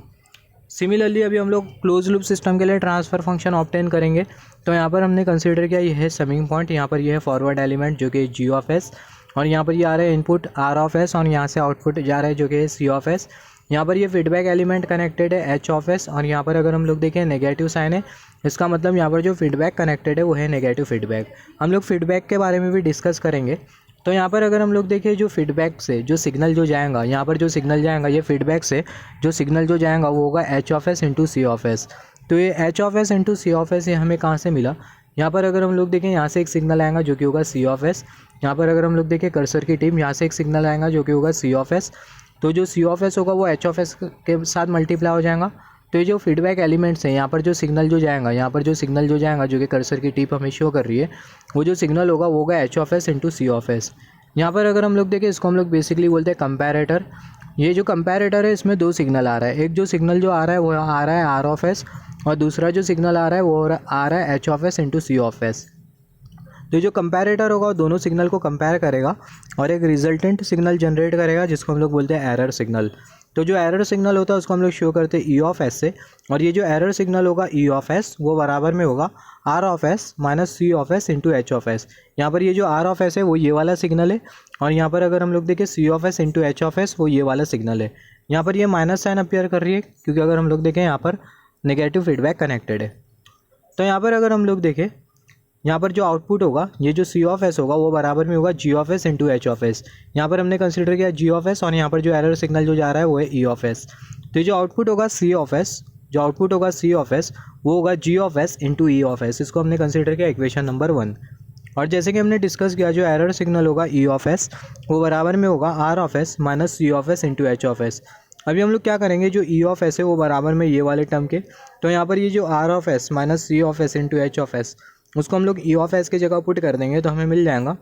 Similarly अभी हम लोग क्लोज लूप सिस्टम के लिए ट्रांसफ़र फंक्शन ऑब्टेन करेंगे। तो यहाँ पर हमने कंसीडर किया ये है समिंग पॉइंट, यहाँ पर ये है फॉरवर्ड एलिमेंट जो कि G ऑफ एस, और यहाँ पर ये आ रहा है इनपुट R ऑफ एस, और यहाँ से आउटपुट जा रहा है जो कि C ऑफ एस। यहाँ पर ये फीडबैक एलिमेंट कनेक्टेड है एच ऑफ एस, और यहाँ पर अगर हम लोग देखें नेगेटिव साइन है, इसका मतलब यहाँ पर जो फीडबैक कनेक्टेड है वो है नेगेटिव फीडबैक। हम लोग फीडबैक के बारे में भी डिस्कस करेंगे। तो यहाँ पर अगर हम लोग देखें जो फीडबैक से जो सिग्नल जो जाएगा, यहाँ पर जो सिग्नल जाएगा ये फीडबैक से जो सिग्नल जो जाएगा वो होगा H of S into C of S. तो ये H of S into C of S ये हमें कहाँ से मिला, यहाँ पर अगर हम लोग देखें यहाँ से एक सिग्नल आएगा जो कि होगा सी ऑफ एस। यहाँ पर अगर हम लोग देखें कर्सर की टीम, यहाँ से एक सिग्नल आएगा जो कि होगा सी ऑफ एस। तो जो सी ऑफ एस होगा वो एच ऑफ एस के साथ मल्टीप्लाई हो जाएगा। तो ये जो फीडबैक एलिमेंट्स हैं, यहाँ पर जो सिग्नल जो जाएगा, यहाँ पर जो सिग्नल जो जाएगा जो कि कर्सर की टिप हमें शो कर रही है, वो जो सिग्नल होगा वो होगा H of S into C of S. यहाँ पर अगर हम लोग देखें इसको हम लोग बेसिकली बोलते हैं कंपैरेटर। ये जो कंपैरेटर है इसमें दो सिग्नल आ रहा है, एक जो सिग्नल जो आ रहा है वो आ रहा है आर ऑफ एस, और दूसरा जो सिग्नल आ रहा है वो आ रहा है H of S into C of S. तो जो कंपैरेटर होगा वो दोनों सिग्नल को कंपेयर करेगा और एक रिजल्टेंट सिग्नल जनरेट करेगा जिसको हम लोग बोलते हैं एरर सिग्नल। तो जो एरर सिग्नल होता है उसको हम लोग शो करते हैं ई ऑफ एस से, और ये जो एरर सिग्नल होगा ई ऑफ एस वो बराबर में होगा R of S minus C of S into H of S. यहाँ पर ये जो आर ऑफ एस है वो ये वाला सिग्नल है, और यहाँ पर अगर हम लोग देखें C of S into H of S वो ये वाला सिग्नल है। यहाँ पर ये माइनस साइन अपीयर कर रही है क्योंकि अगर हम लोग देखें यहाँ पर नेगेटिव फीडबैक कनेक्टेड है। तो यहाँ पर अगर हम लोग देखें यहाँ पर जो आउटपुट होगा ये जो सी ऑफ एस होगा वो बराबर में होगा G of S into H of S. यहाँ पर हमने कंसिडर किया जी ऑफ एस, और यहाँ पर जो एरर सिग्नल जो जा रहा है वो है ई ऑफ एस। तो जो आउटपुट होगा सी ऑफ एस, जो आउटपुट होगा सी ऑफ एस वो होगा G of S into E of S. इसको हमने कंसिडर किया इक्वेशन नंबर 1। और जैसे कि हमने डिस्कस किया जो एरर सिग्नल होगा ई ऑफ एस वो बराबर में होगा R of S minus C of S into H of S. अभी हम लोग क्या करेंगे, जो ई ऑफ एस है वो बराबर में ये वाले टर्म के, तो यहाँ पर ये जो R of S minus C of S into H of S उसको हम लोग ई ऑफ एस की जगह पुट कर देंगे तो हमें मिल जाएगा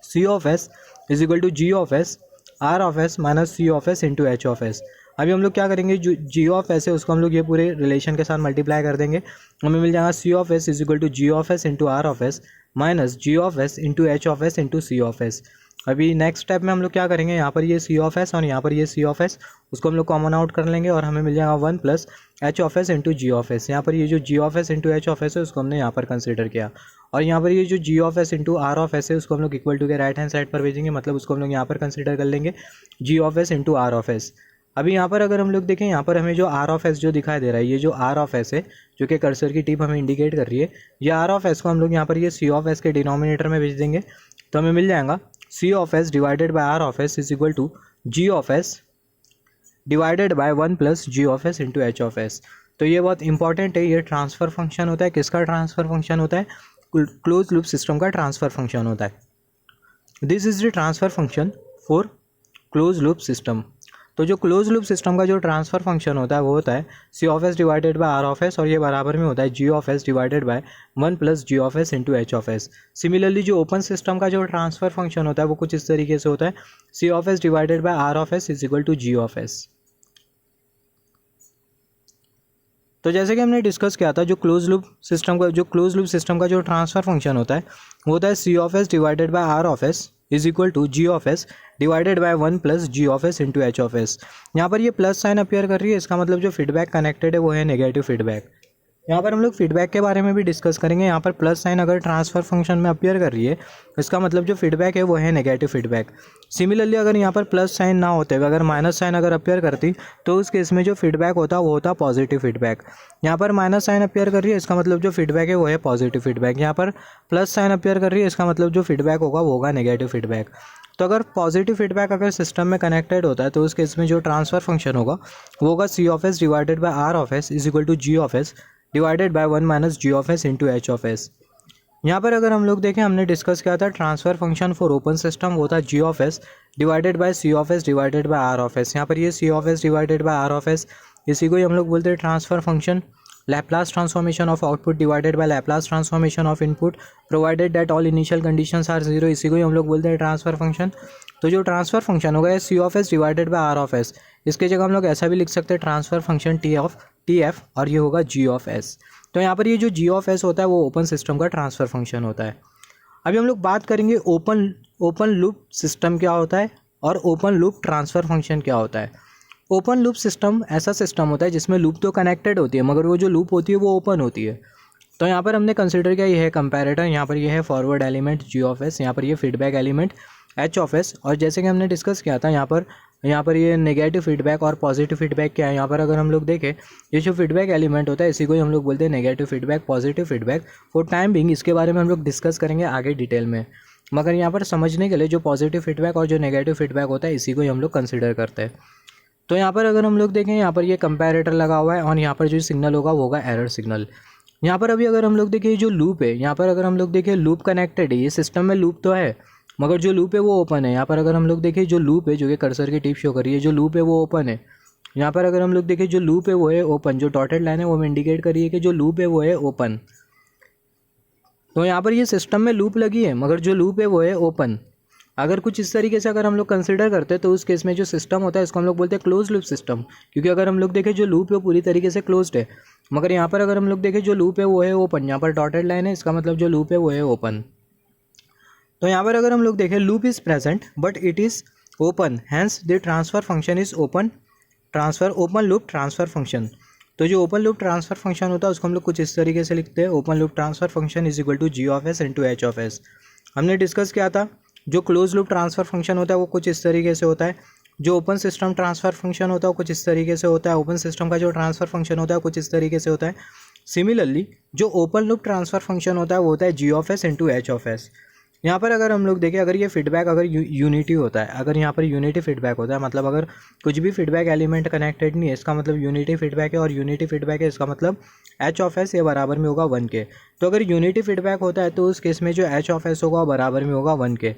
C of S is equal to G of S R of S minus C of S into H of S. अभी हम लोग क्या करेंगे, जो जी ऑफ एस है उसको हम लोग ये पूरे रिलेशन के साथ मल्टीप्लाई कर देंगे, हमें मिल जाएगा C of S is equal to G of S into R of S minus G of S into H of S into C of S. अभी नेक्स्ट स्टेप में हम लोग क्या करेंगे, यहाँ पर ये सी ऑफ एस और यहाँ पर ये सी ऑफ एस उसको हम लोग कॉमन आउट कर लेंगे और हमें मिल जाएगा 1 plus H of S into G of S. यहाँ पर ये जो G of S into H of S है उसको हमने यहाँ पर कंसिडर किया, और यहाँ पर ये जो G of S into R of S है उसको हम लोग इक्वल टू के राइट हैंड साइड पर भेजेंगे, मतलब उसको हम लोग यहाँ पर कंसिडर कर लेंगे G of S into R of S. अभी यहाँ पर अगर हम लोग देखें, यहाँ पर हमें जो आर ऑफ एस जो दिखाई दे रहा है, ये जो आर ऑफ एस है जो कि कर्सर की टिप हमें इंडिकेट कर रही है, ये आर ऑफ एस को हम लोग यहाँ पर ये सी ऑफ एस के डिनोमिनेटर में भेज देंगे तो हमें मिल जाएगा C of S divided by R of S is equal to G of S divided by 1 plus G of S into H of S. तो ये बहुत इंपॉर्टेंट है, ये ट्रांसफ़र फंक्शन होता है। किसका ट्रांसफ़र फंक्शन होता है, क्लोज लूप सिस्टम का ट्रांसफ़र फंक्शन होता है। This is the transfer function for close loop system. तो जो क्लोज लूप सिस्टम का जो ट्रांसफ़र फंक्शन होता है वो होता है C of S divided by R of S, और ये बराबर में होता है G of S divided by 1 plus G of S into H of S. Similarly जो ओपन सिस्टम का जो ट्रांसफ़र फंक्शन होता है वो कुछ इस तरीके से होता है C of S divided by R of S is equal to G of S. तो जैसे कि हमने डिस्कस किया था, जो क्लोज लूप सिस्टम का जो ट्रांसफ़र फंक्शन होता है वो होता है C of S divided by R of S is equal to G of S divided by 1 plus G of S into H of S. यहाँ पर ये प्लस साइन अपीयर कर रही है, इसका मतलब जो फीडबैक कनेक्टेड है वो है नेगेटिव फीडबैक। यहाँ पर हम लोग फीडबैक के बारे में भी डिस्कस करेंगे। यहाँ पर प्लस साइन अगर ट्रांसफ़र फंक्शन में अपीयर कर रही है इसका मतलब जो फीडबैक है वो है नेगेटिव फीडबैक। सिमिलरली अगर यहाँ पर प्लस साइन ना होते हुए अगर माइनस साइन अगर अपीयर करती तो उस केस में जो फीडबैक होता वो होता पॉजिटिव फीडबैक। यहाँ पर माइनस साइन अपीयर कर रही है इसका मतलब जो फीडबैक है वो है पॉजिटिव फीडबैक। यहाँ पर प्लस साइन अपीयर कर रही है इसका मतलब जो फीडबैक होगा वो होगा नेगेटिव फीडबैक। तो अगर पॉजिटिव फीडबैक अगर सिस्टम में कनेक्टेड होता है तो उस केस में जो ट्रांसफ़र फंक्शन होगा वो होगा C of S divided by R of S is equal to G of S divided by 1 minus G of S into H of S. यहाँ पर अगर हम लोग देखें, हमने डिस्कस किया था transfer function for open system वो था G of S divided by C of S divided by R of S. यहाँ पर ये C of S divided by R of S, इसी को ही हम लोग बोलते हैं transfer function. Laplace transformation of output divided by Laplace transformation of input provided that all initial conditions are 0, इसी को ही हम लोग बोलते हैं ट्रांसफ़र फंक्शन। तो जो ट्रांसफ़र फंक्शन होगा C of S divided by R of S, इसके जगह हम लोग ऐसा भी लिख सकते हैं ट्रांसफ़र फंक्शन टी एफ और ये होगा जी ऑफ एस। तो यहाँ पर ये जो जी ऑफ एस होता है वो ओपन सिस्टम का ट्रांसफ़र फंक्शन होता है। अभी हम लोग बात करेंगे ओपन लूप सिस्टम क्या होता है और ओपन लूप ट्रांसफ़र फंक्शन क्या होता है। ओपन लूप सिस्टम ऐसा सिस्टम होता है जिसमें लूप तो कनेक्टेड होती है मगर वो जो लूप होती है वो ओपन होती है। तो यहाँ पर हमने कंसिडर किया ये है कंपैरेटर, यहाँ पर ये है forward element G of S, यहाँ पर ये feedback element H of S, और जैसे कि हमने डिस्कस किया था यहाँ पर यहाँ पर ये नेगेटिव फीडबैक और पॉजिटिव फीडबैक क्या है। यहाँ पर अगर हम लोग देखें, ये जो फीडबैक एलिमेंट होता है इसी को ही हम लोग बोलते हैं negative feedback, positive feedback. For time being इसके बारे में हम लोग डिस्कस करेंगे आगे डिटेल में, मगर यहाँ पर समझने के लिए जो पॉजिटिव फीडबैक और जो नेगेटिव फीडबैक होता है इसी को ही हम लोग कंसिडर करते हैं। तो यहाँ पर अगर हम लोग देखें, यहाँ पर ये कंपैरेटर लगा हुआ है और यहाँ पर जो सिग्नल होगा वो होगा एरर सिग्नल। यहाँ पर अभी अगर हम लोग देखें जो लूप है, यहाँ पर अगर हम लोग देखें लूप कनेक्टेड है, ये सिस्टम में लूप तो है मगर जो लूप है वो ओपन है। यहाँ पर अगर हम लोग देखें जो लूप है, जो कि कर्सर की टिप शो कर रही है, जो लूप है वो ओपन है। यहाँ पर अगर हम लोग देखें जो लूप है वो है ओपन, जो डॉटेड लाइन है वो हमें इंडिकेट कर रही है कि जो लूप है वो है ओपन। तो यहाँ पर ये सिस्टम में लूप लगी है मगर जो लूप है वो है ओपन। अगर कुछ इस तरीके से अगर हम लोग कंसिडर करते हैं तो उस केस में जो सिस्टम होता है इसको हम लोग बोलते हैं क्लोज लूप सिस्टम, क्योंकि अगर हम लोग देखें जो लूप है वो पूरी तरीके से क्लोज्ड है। मगर यहाँ पर अगर हम लोग देखें जो लूप है वो है ओपन, यहाँ पर डॉटेड लाइन है, इसका मतलब जो लूप है वो है ओपन। तो यहाँ पर अगर हम लोग देखें loop is present but it is open, hence the transfer function is open loop transfer function. तो जो ओपन लूप ट्रांसफ़र फंक्शन होता है उसको हम लोग कुछ इस तरीके से लिखते हैं, open loop transfer function is equal to G of S into H of S. हमने डिस्कस किया था जो क्लोज लूप ट्रांसफ़र फंक्शन होता है वो कुछ इस तरीके से होता है, जो ओपन सिस्टम ट्रांसफ़र फंक्शन होता है वो कुछ इस तरीके से होता है, ओपन सिस्टम का जो ट्रांसफ़र फंक्शन होता है कुछ इस तरीके से होता है। सिमिलरली जो ओपन लूप ट्रांसफ़र फंक्शन होता है वो होता है G of S into H of S. यहाँ पर अगर हम लोग देखें, अगर ये फीडबैक अगर यूनिटी होता है, अगर यहाँ पर यूनिटी फीडबैक होता है, मतलब अगर कुछ भी फीडबैक एलिमेंट कनेक्टेड नहीं है इसका मतलब यूनिटी फीडबैक है, और यूनिटी फीडबैक है इसका मतलब एच ऑफ एस ये बराबर में होगा 1 के। तो अगर यूनिटी फीडबैक होता है तो उस केस में जो एच ऑफ एस होगा बराबर में होगा 1 के।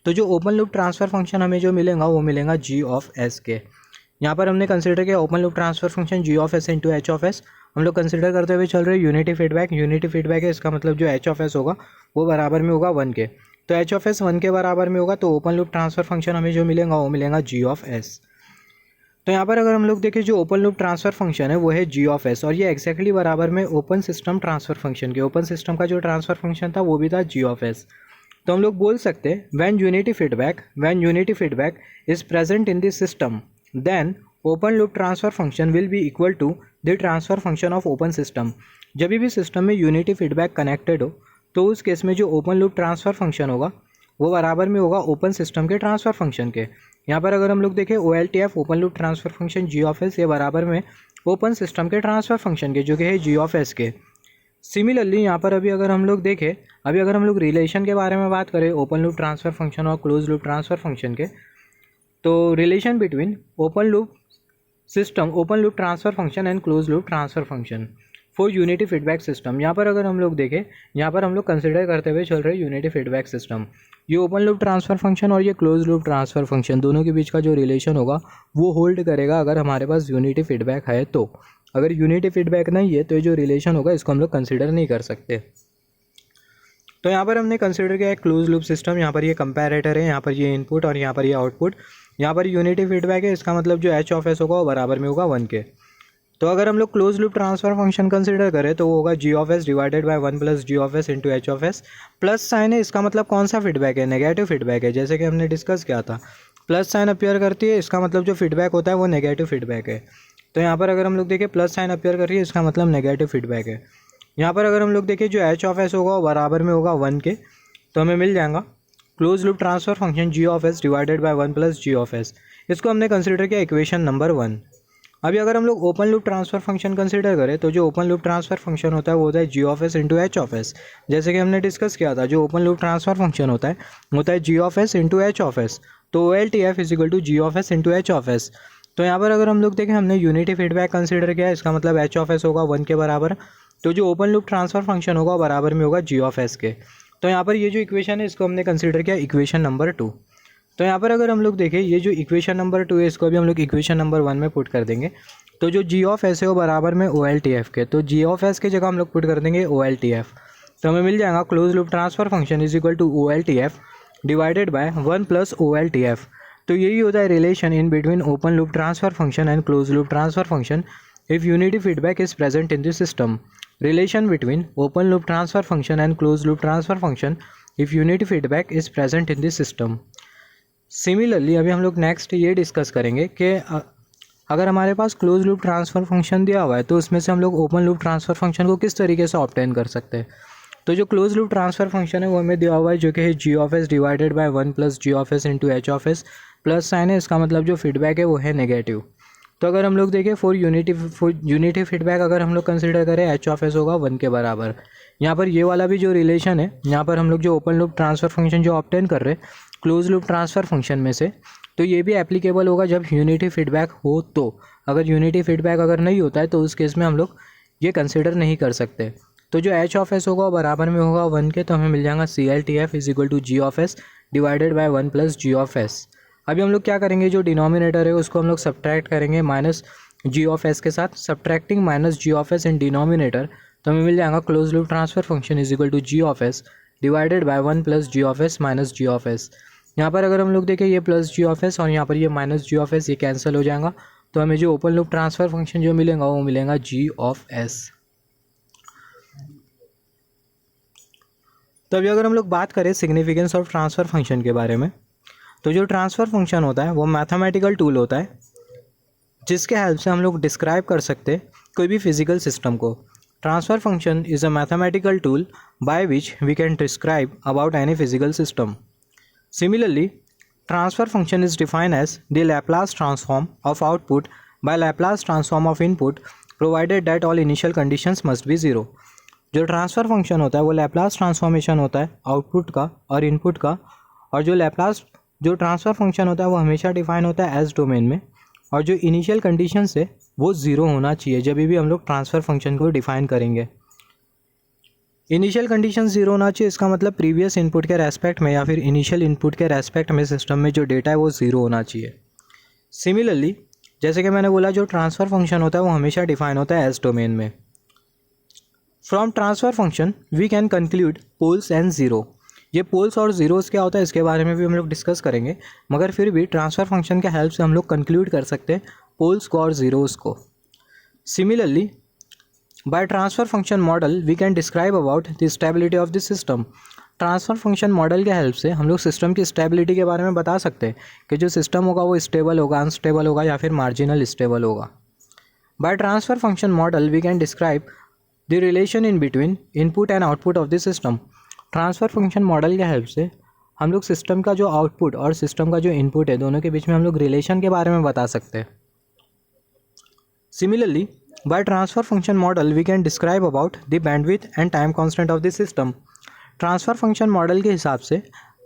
तो जो ओपन लूप ट्रांसफ़र फंक्शन हमें जो मिलेगा वो मिलेगा जी ऑफ एस के। यहाँ पर हमने कंसिडर किया open loop transfer function G of S into H of S. हम लोग कंसिडर करते हुए चल रहे हैं यूनिटी फीडबैक है, इसका मतलब जो एच ऑफ एस होगा वो बराबर में होगा 1 के। तो एच ऑफ एस 1 के बराबर में होगा तो ओपन लूप ट्रांसफ़र फंक्शन हमें जो मिलेगा वो मिलेगा जी ऑफ एस। तो यहाँ पर अगर हम लोग देखें जो ओपन लूप ट्रांसफ़र फंक्शन है वो है जी ऑफ एस, और ये एक्जैक्टली बराबर में ओपन सिस्टम ट्रांसफ़र फंक्शन के, ओपन सिस्टम का जो ट्रांसफ़र फंक्शन था वो भी था जी ऑफ एस। तो हम लोग बोल सकते हैं when unity feedback is present in this system then open loop transfer function will be equal to the transfer function of open system. जब भी सिस्टम में यूनिटी फीडबैक कनेक्टेड हो तो उस केस में जो ओपन लूप ट्रांसफ़र फंक्शन होगा वो बराबर में होगा ओपन सिस्टम के ट्रांसफ़र फंक्शन के। यहाँ पर अगर हम लोग देखें OLTF open loop transfer function G of S ये बराबर में ओपन सिस्टम के ट्रांसफ़र फंक्शन के, जो कि है जी ऑफ एस के। सिमिलरली यहाँ पर अभी अगर हम लोग देखें, अभी अगर हम लोग रिलेशन के बारे में बात करें ओपन लूप ट्रांसफ़र फंक्शन और क्लोज लूप ट्रांसफ़र फंक्शन के, तो relation between open loop transfer function and close loop transfer function for unity feedback system. यहाँ पर अगर हम लोग देखें, यहाँ पर हम लोग कंसिडर करते हुए चल रहे यूनिटी फीडबैक सिस्टम, ये ओपन लूप ट्रांसफ़र फंक्शन और ये क्लोज लूप ट्रांसफ़र फंक्शन दोनों के बीच का जो रिलेशन होगा वो होल्ड करेगा अगर हमारे पास यूनिटी फीडबैक है। तो अगर यूनिटी फीडबैक नहीं है तो ये जो रिलेशन होगा इसको हम लोग कंसिडर नहीं कर सकते। तो यहाँ पर हमने कंसिडर किया है क्लोज लूप सिस्टम, यहाँ पर ये कंपैरेटर है, यहाँ पर ये इनपुट और यहाँ पर ये आउटपुट, यहाँ पर यूनिटी फीडबैक है, इसका मतलब जो एच ऑफ एस होगा वो बराबर में होगा 1 के। तो अगर हम लोग close loop transfer function consider करें तो वो होगा G of S divided by 1 plus G of S into H of S. Plus sign है, इसका मतलब कौन सा फीडबैक है, नेगेटिव फीडबैक है, जैसे कि हमने डिस्कस किया था। प्लस साइन अपीयर करती है इसका मतलब जो फीडबैक होता है वो नेगेटिव फीडबैक है। तो यहाँ पर अगर हम लोग देखें प्लस साइन अपीयर कर रही है इसका मतलब नेगेटिव फीडबैक है। यहाँ पर अगर हम लोग देखें जो एच ऑफ एस होगा वो बराबर में होगा 1 के, तो हमें मिल जाएगा close loop transfer function G of S divided by 1 plus G of S. इसको हमने कंसिडर किया इक्वेशन नंबर 1। अभी अगर हम लोग open loop transfer function consider करें तो जो ओपन लूप ट्रांसफ़र फंक्शन होता है वो होता है G of S into H of S. जैसे कि हमने डिस्कस किया था जो ओपन लूप ट्रांसफ़र फंक्शन होता है G of S into H of S. तो OLTF is equal to G of S into H of S. तो यहाँ पर अगर हम लोग देखें हमने यूनिटी फीडबैक कंसिडर किया, इसका मतलब एच ऑफ एस होगा 1 के बराबर, तो जो ओपन लूप ट्रांसफ़र फंक्शन होगा बराबर में होगा जी ऑफ एस के। तो यहाँ पर ये जो इक्वेशन है इसको हमने कंसिडर किया इक्वेशन नंबर 2। तो यहाँ पर अगर हम लोग देखें ये जो इक्वेशन नंबर 2 है इसको भी हम लोग इक्वेशन नंबर 1 में पुट कर देंगे। तो जो जी ऑफ एस है वो बराबर में OLTF के, तो जी ऑफ एस की जगह हम लोग पुट कर देंगे OLTF। तो हमें मिल जाएगा close loop transfer function is equal to OLTF divided by 1 plus OLTF। तो यही होता है relation in between open loop transfer function and close loop transfer function if unity feedback is present in this system. Relation between open loop transfer function and close loop transfer function if unity feedback is present in this system. Similarly अभी हम लोग next ये discuss करेंगे कि अगर हमारे पास close loop transfer function दिया हुआ है तो उसमें से हम लोग ओपन लूप ट्रांसफ़र फंक्शन को किस तरीके से ऑब्टेन कर सकते हैं। तो जो क्लोज लूप ट्रांसफ़र फंक्शन है वो हमें दिया हुआ है जो कि है G of S divided by 1 plus G of S into H of S. Plus sign है, इसका मतलब जो फीडबैक है वो है नेगेटिव। तो अगर हम लोग देखें फॉर यूनिटी फीडबैक अगर हम लोग कंसिडर करें एच ऑफ एस होगा 1 के बराबर। यहाँ पर ये वाला भी जो रिलेशन है, यहाँ पर हम लोग जो ओपन लूप ट्रांसफ़र फंक्शन जो ऑब्टेन कर रहे हैं क्लोज लूप ट्रांसफ़र फंक्शन में से, तो ये भी एप्लीकेबल होगा जब यूनिटी फीडबैक हो। तो अगर यूनिटी फीडबैक अगर नहीं होता है तो उस केस में हम लोग ये कंसिडर नहीं कर सकते। तो जो एच ऑफ एस होगा वो बराबर में होगा 1 के, तो हमें मिल जाएगा CLTF is equal to G of S divided by 1 plus G of S. अभी हम लोग क्या करेंगे, जो डिनोमिनेटर है उसको हम लोग सब्ट्रैक्ट करेंगे माइनस जी ऑफ एस के साथ। Subtracting minus G of S in denominator, तो हमें मिल जाएगा close loop transfer function is equal to G of S divided by 1 plus G of S minus G of S. यहाँ पर अगर हम लोग देखें ये प्लस जी ऑफ एस और यहाँ पर ये माइनस जी ऑफ एस, ये कैंसिल हो जाएगा, तो हमें जो ओपन लूप ट्रांसफ़र फंक्शन जो मिलेगा वो मिलेगा जी ऑफ एस। तो अभी अगर हम लोग बात करें सिग्निफिकेंस ऑफ ट्रांसफ़र फंक्शन के बारे में, तो जो ट्रांसफ़र फंक्शन होता है वो मैथमेटिकल टूल होता है जिसके हेल्प से हम लोग डिस्क्राइब कर सकते हैं कोई भी फिजिकल सिस्टम को। Transfer function is a mathematical tool by which we can describe about any physical system. Similarly transfer function is defined as the Laplace transform of output by Laplace transform of input provided that all initial conditions must be zero. जो transfer function होता है वो Laplace transformation होता है output का और input का, और जो ट्रांसफ़र फंक्शन होता है वो हमेशा डिफाइन होता है एज डोमेन में, और जो इनिशियल कंडीशन है वो ज़ीरो होना चाहिए जब भी हम लोग ट्रांसफ़र फंक्शन को डिफाइन करेंगे। इनिशियल कंडीशन ज़ीरो होना चाहिए, इसका मतलब प्रीवियस इनपुट के रेस्पेक्ट में या फिर इनिशियल इनपुट के रेस्पेक्ट में सिस्टम में जो डेटा है वो ज़ीरो होना चाहिए। सिमिलरली जैसे कि मैंने बोला जो ट्रांसफ़र फंक्शन होता है वो हमेशा डिफाइन होता है एज डोमेन में। From transfer function we can conclude poles and zero. ये पोल्स और ज़ीरोज़ क्या होता है इसके बारे में भी हम लोग डिस्कस करेंगे, मगर फिर भी ट्रांसफ़र फंक्शन के हेल्प से हम लोग कंक्लूड कर सकते हैं पोल्स को और ज़ीरोज़ को। Similarly by transfer function model we can describe about the stability of the system. Transfer function model के हेल्प से हम लोग सिस्टम की स्टेबिलिटी के बारे में बता सकते हैं कि जो सिस्टम होगा वो स्टेबल होगा, अनस्टेबल होगा या फिर मार्जिनल स्टेबल होगा। By transfer function model we can describe the relation in between input and output of the system. Transfer function model के हेल्प से हम लोग सिस्टम का जो आउटपुट और सिस्टम का जो इनपुट है दोनों के बीच में हम लोग रिलेशन के बारे में बता सकते हैं। Similarly by transfer function model we can describe about the bandwidth and time constant of the system. Transfer function model के हिसाब से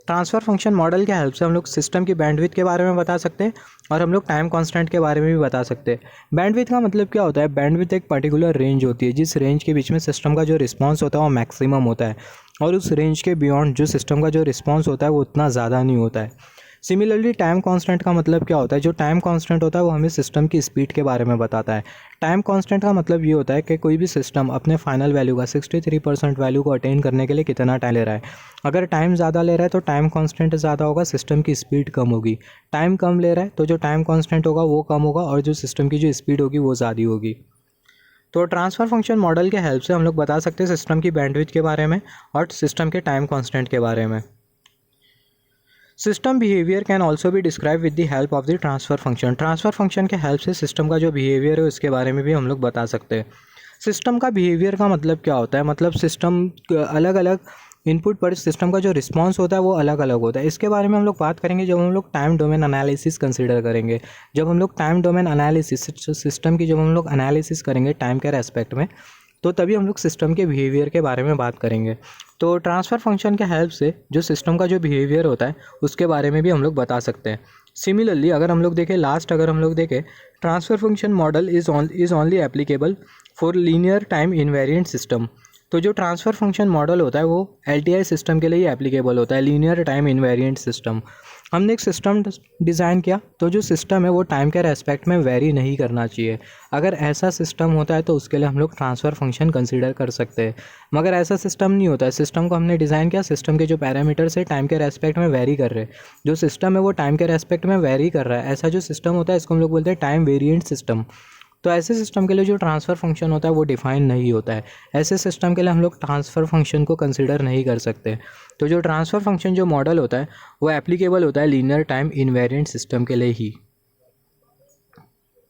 ट्रांसफ़र फंक्शन मॉडल के हेल्प से हम लोग सिस्टम की बैंडविड्थ के बारे में बता सकते हैं और हम लोग टाइम कांस्टेंट के बारे में भी बता सकते हैं। बैंडविड्थ का मतलब क्या होता है, बैंडविड्थ एक पर्टिकुलर रेंज होती है जिस रेंज के बीच में सिस्टम का जो रिस्पांस होता है वो मैक्सिमम होता है, और उस रेंज के बियॉन्ड जो सिस्टम का जो रिस्पांस होता है वो उतना ज़्यादा नहीं होता है। सिमिलरली टाइम कांस्टेंट का मतलब क्या होता है, जो टाइम कांस्टेंट होता है वो हमें सिस्टम की स्पीड के बारे में बताता है। टाइम कांस्टेंट का मतलब ये होता है कि कोई भी सिस्टम अपने फाइनल वैल्यू का 63% वैल्यू को अटेन करने के लिए कितना टाइम ले रहा है। अगर टाइम ज़्यादा ले रहा है तो टाइम कांस्टेंट ज़्यादा होगा, सिस्टम की स्पीड कम होगी। टाइम कम ले रहा है तो जो टाइम कांस्टेंट होगा वो कम होगा और जो सिस्टम की जो स्पीड होगी वो ज़्यादा होगी। तो ट्रांसफ़र फंक्शन मॉडल के हेल्प से हम लोग बता सकते हैं सिस्टम की बैंडविड्थ के बारे में और सिस्टम के टाइम कांस्टेंट के बारे में। सिस्टम बिहेवियर कैन ऑल्सो भी describe with the help of the transfer function. Transfer function के हेल्प से सिस्टम का जो बिहेवियर है उसके बारे में भी हम लोग बता सकते हैं। सिस्टम का बिहेवियर का मतलब क्या होता है, मतलब सिस्टम अलग अलग इनपुट पर सिस्टम का जो रिस्पांस होता है वो अलग अलग होता है। इसके बारे में हम लोग बात करेंगे जब हम लोग टाइम डोमेन एनालिसिस कंसीडर करेंगे। जब हम लोग टाइम डोमेन एनालिसिस सिस्टम की जब हम लोग एनालिसिस करेंगे टाइम के रेस्पेक्ट में, तो तभी हम लोग सिस्टम के बिहेवियर के बारे में बात करेंगे। तो ट्रांसफ़र फंक्शन के हेल्प से जो सिस्टम का जो बिहेवियर होता है उसके बारे में भी हम लोग बता सकते हैं। सिमिलरली अगर हम लोग देखें transfer function model is only applicable for linear time invariant system. तो जो ट्रांसफ़र फंक्शन मॉडल होता है वो LTI सिस्टम के लिए ही एप्लीकेबल होता है, लीनियर टाइम इनवेरिएंट सिस्टम। हमने एक सिस्टम डिज़ाइन किया तो जो सिस्टम है वो टाइम के रेस्पेक्ट में वेरी नहीं करना चाहिए। अगर ऐसा सिस्टम होता है तो उसके लिए हम लोग ट्रांसफ़र फंक्शन कंसीडर कर सकते हैं, मगर ऐसा सिस्टम नहीं होता है। सिस्टम को हमने डिज़ाइन किया, सिस्टम के जो पैरामीटर्स है टाइम के रेस्पेक्ट में वेरी कर रहे हैं, जो सिस्टम है वो टाइम के रेस्पेक्ट में वेरी कर रहा है, ऐसा जो सिस्टम होता है इसको हम लोग बोलते हैं टाइम वेरिएंट सिस्टम। तो ऐसे सिस्टम के लिए जो ट्रांसफ़र फंक्शन होता है वो डिफाइन नहीं होता है। ऐसे सिस्टम के लिए हम लोग ट्रांसफ़र फंक्शन को कंसीडर नहीं कर सकते। तो जो ट्रांसफ़र फंक्शन जो मॉडल होता है वो एप्लीकेबल होता है लीनियर टाइम इनवेरिएंट सिस्टम के लिए ही।